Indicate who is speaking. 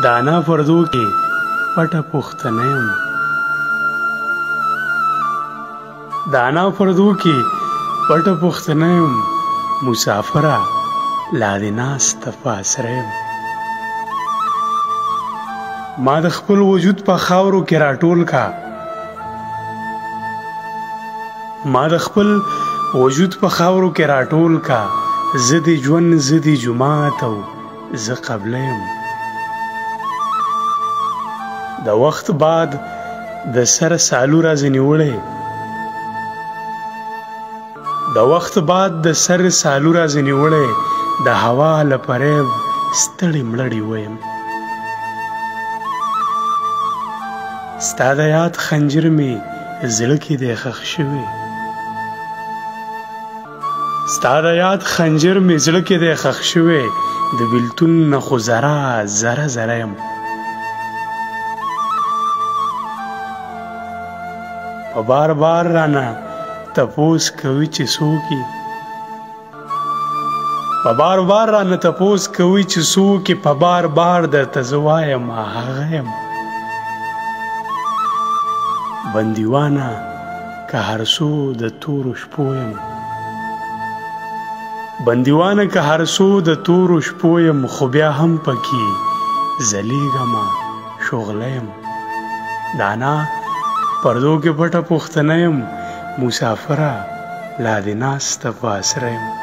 Speaker 1: دانا پردو کې پټه پوښتنه یم دانا پردو کې پټه پوښتنه یم مسافره لا دې ناسته په اسره یم ما د خپل وجود په خاورو کې راټول کا ما د خپل وجود په خاورو کې راټول کا زه دې ژوند زه دې جومات او زه قبله یم د وخت بعد د سر سالو راځي نیوړی د وخت بعد د سر سالو راځي نیوړی د هوا له فریب ستړی مړړی ویم ستا د یاد خنجر مې زړه کې دی ښخ شوی ستا د یاد خنجر مې زړه کې دی ښخ شوی د بیلتون نه خو ذره ذره ذره یم په بار بار رانه تپوس کوي چې څوک یې په بار بار رانه تپوس کوي چې څوک یې په بار بار درته زه وایم هغه یم بندیوانه که هر څو د تورو شپو یم بندیوانه که هر څو د تورو شپو یم خو بیا هم پکې ځلیږمه شغله یم دانا پردو کې پټه پوښتنه یم مسافره لا دې ناسته په اسره یم